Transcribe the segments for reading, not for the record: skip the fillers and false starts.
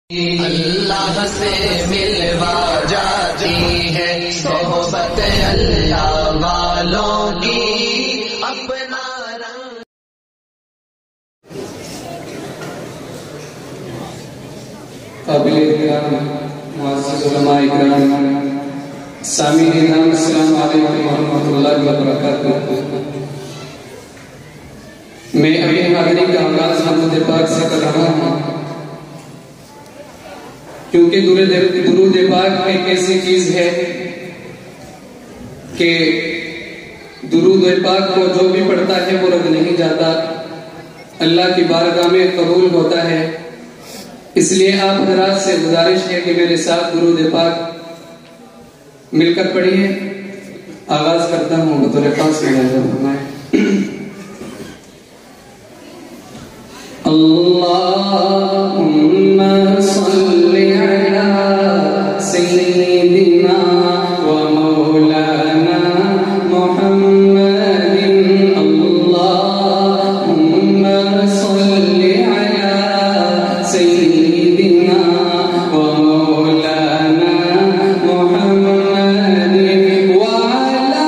अल्लाह से मिलवा जाती है सोहबत अल्लाह वालों की अपना रंग। काबिल-ए-इहतराम मुअज़्ज़िज़ उलमा इकराम, सामीईन अस्सलामु अलैकुम व रहमतुल्लाहि व बरकातुहू। मैं अपनी हाज़िरी का आगाज़ दरूद पाक से कर रहा हूँ, क्योंकि दुरूद पाक एक ऐसी चीज है कि दुरूद पाक को जो भी पढ़ता है वो रद्द नहीं जाता, अल्लाह की बारगाह में कबूल होता है। इसलिए आप हज़रात से गुजारिश है कि मेरे साथ दुरूद पाक मिलकर पढ़िए। आगाज करता हूँ बतौर खास में अल्लाहुम्मा सल्लि अला सय्यिदिना व मौलाना मुहम्मदिन। अल्लाहुम्मा सल्लि अला सय्यिदिना व मौलाना मुहम्मदिन व अला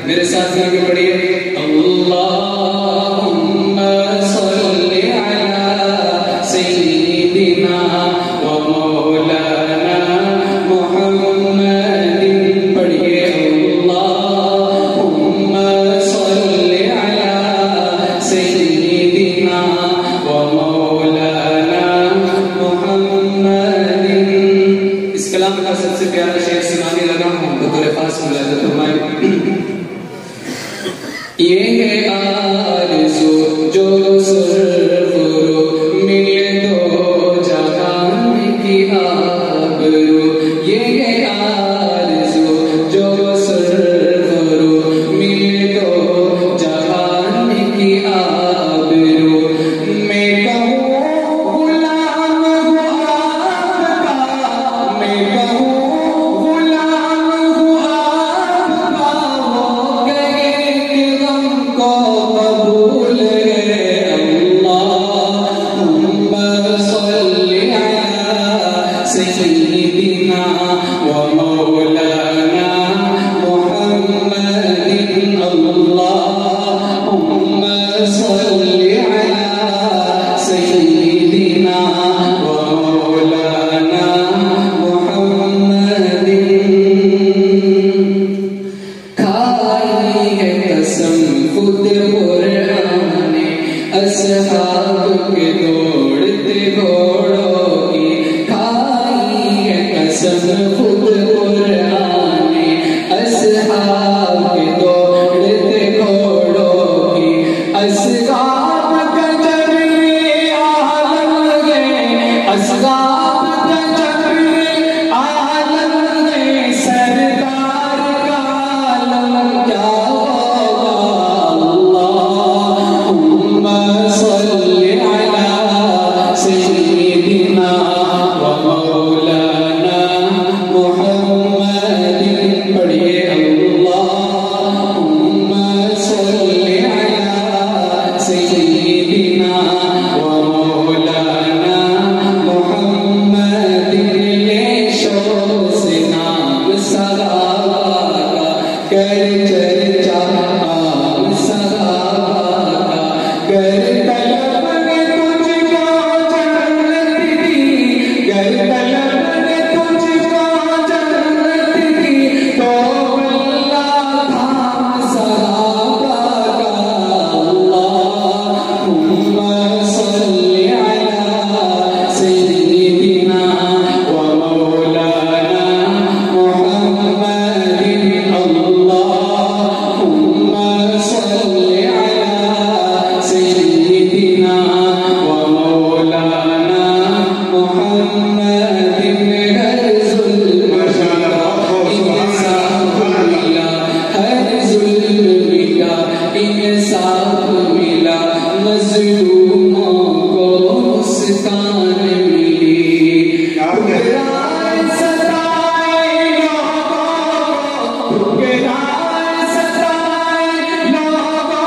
मेरे साथ मिलकर पढ़िए। अल्लाहुम्मा सल्लि अला सय्यिदिना व मौलाना मुहम्मदिन। पढ़िए अल्लाहुम्मा सल्लि अला सय्यिदिना असहाब के दौड़ते घोड़ों की खाई है कसम खुद कुरान ने। असहाब के दौड़ते घोड़ों की असगाब का जब ये आलम गए, असगाब का जब ये आलम गए, सरकार का आलम क्या होगा। अल्लाहुम्मा सल्ली अला सय्यिदिना व मौलाना मुहम्मदिन। पढ़िए अल्लाहुम्मा सल्ली अला सय्यिदिना व मौलाना मुहम्मदिन। ले शोर से नाम सहाबा का कर चर्चा, नाम सहाबा का कर तलब ने तुझको जन्नत दी, कर तलब ने तुझको जन्नत दी, तो अल्लाह थाम सहाबा का। अल्लाहुम्मा सल्ली अला सय्यिदिना व मौलाना मुहम्मदिन। अल्लाहुम्मा सल्ली अला सय्यिदिना व मौलाना मुहम्मदिन। हर जुल्म इंसाफ मिला, हर जुल्म मिला इंसाफ मिला, मजलूमों को मुस्कान मिली। ठुकराए सताए लोगों को, ठुकराए सताए लोगों को,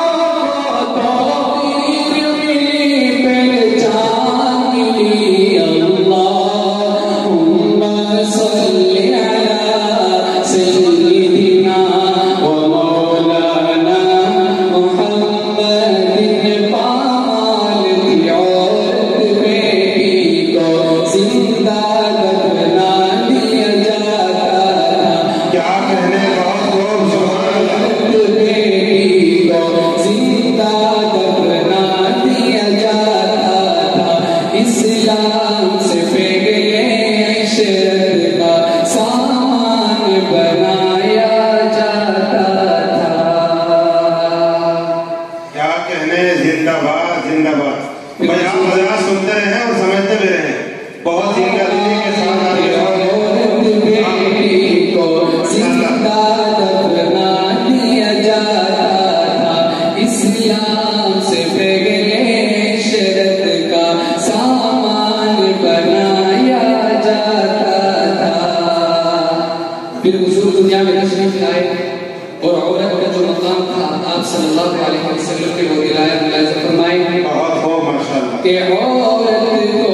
तो पीर मिली, पहचान मिली। अल्लाहुम्मा सल्ली अला सय्यिदिना व मौलाना मुहम्मदिन। पामाल थी औरत बेटी को जिंदा दफना दिया जाता था। क्या कहने बहुत लोग औरत बेटी को जिंदा दफना दिया जाता था। इस्लाम से पहले इशरत का सामान बनाया जाता था। क्या कहने, जिंदाबाद जिंदाबाद। भाई आप मजाक सुनते रहे और समझते भी रहे। बहुत जिंदा दिली के साथ औरत बेटी को जिंदा दफना दिया जाता था। इस्लाम से पहले इशरत का सामान बनाया जाता था। फिर हुजूर दुनिया में तशरीफ लाए और औरत का जो मकाम था आप सल्लल्लाहु अलैहि वसल्लम के वो दिलाया फरमाए बहुत हो माशाल्लाह कि औरत को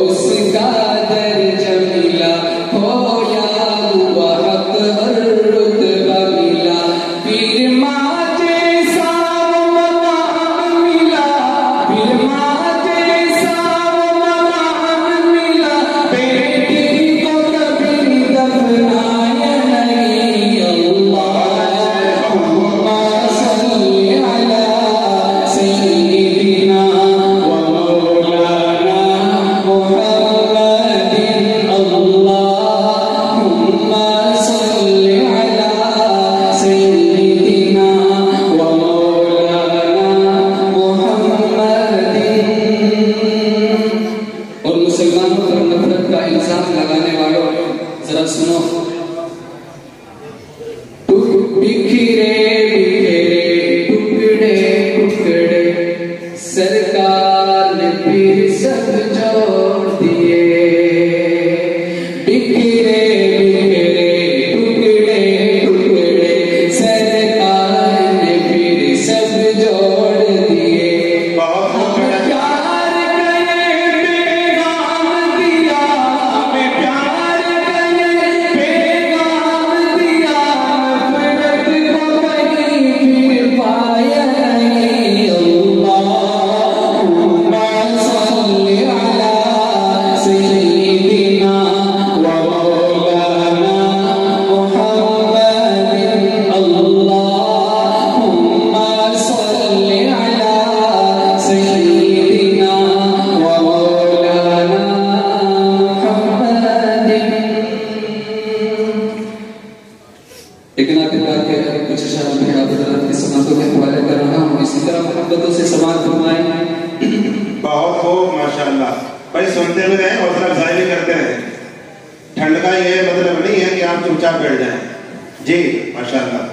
उसका दर्जा मिला, होया हुआ हक और रुतबा मिला। पीर माँ जैसा मकाम मिला, पीर माँ जैसा मकाम मिला, बेटी को कभी दफनाया नहीं। अल्लाहुम्मा सल्ली अला सय्यिदिना व मौलाना मुहम्मदिन। अल्लाहुम्मा सल्ली अला सय्यिदिना व मौलाना मुहम्मदिन। और मुसलमानों पर नफरत का इल्जाम लगाने वालों जरा सुनो। बिखरे बिखरे टुकड़े टुकड़े सरकार ने फिर सब जोड़ दिए। बिखरे बिखरे टुकड़े टुकड़े सरकार ने फिर सब जोड़ दिए। बहुत हो प्यार करे पैगाम दिया, हमें प्यार करे पैगाम दिया, नफरत को कहीं फिर पाया नहीं। अल्लाहुम्मा सल्ली अला भाई सुनते भी रहे, हौसला अफजाई भी करते रहे। ठंड का ये मतलब नहीं है कि आप चुपचाप बैठ जाएं। जी माशाल्लाह।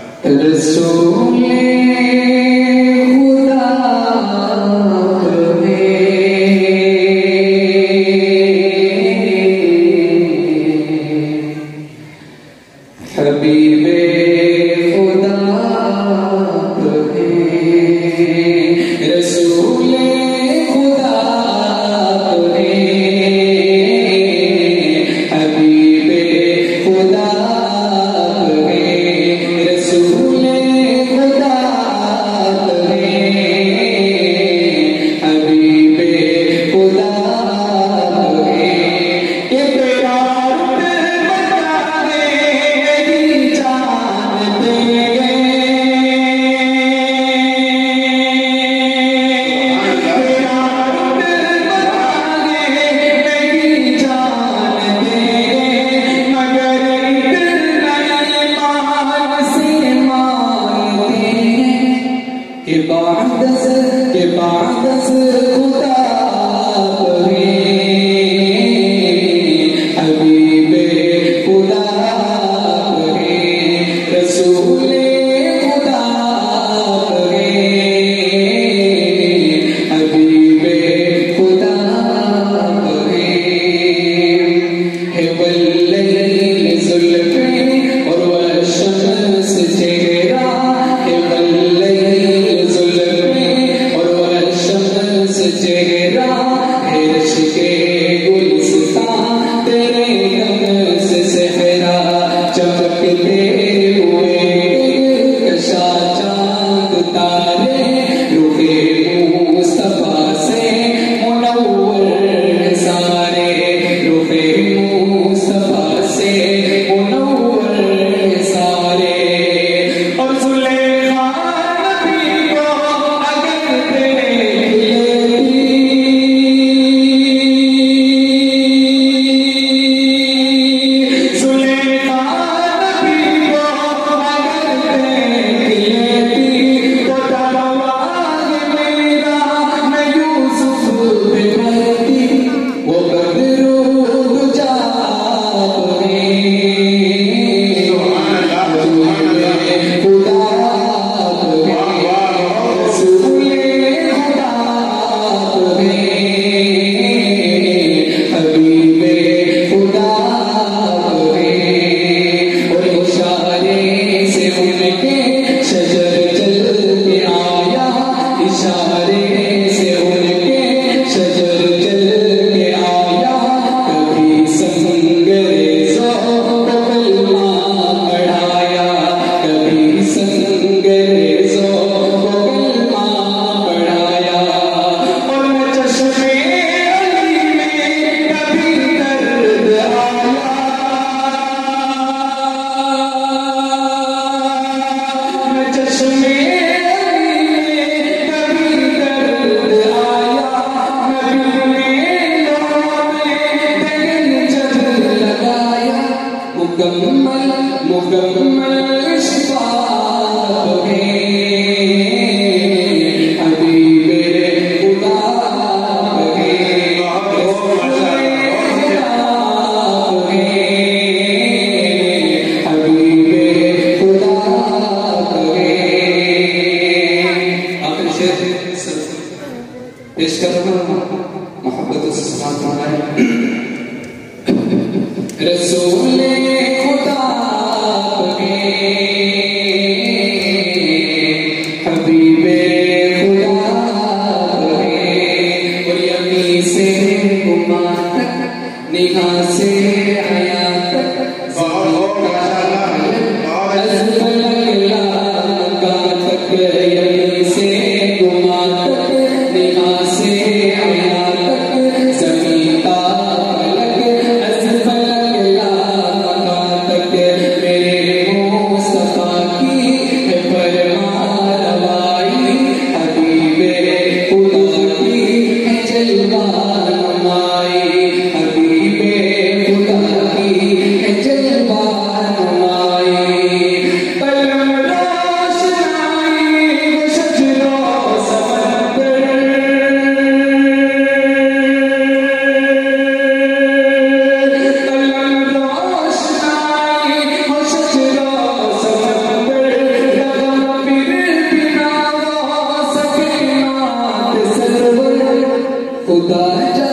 तक खुदा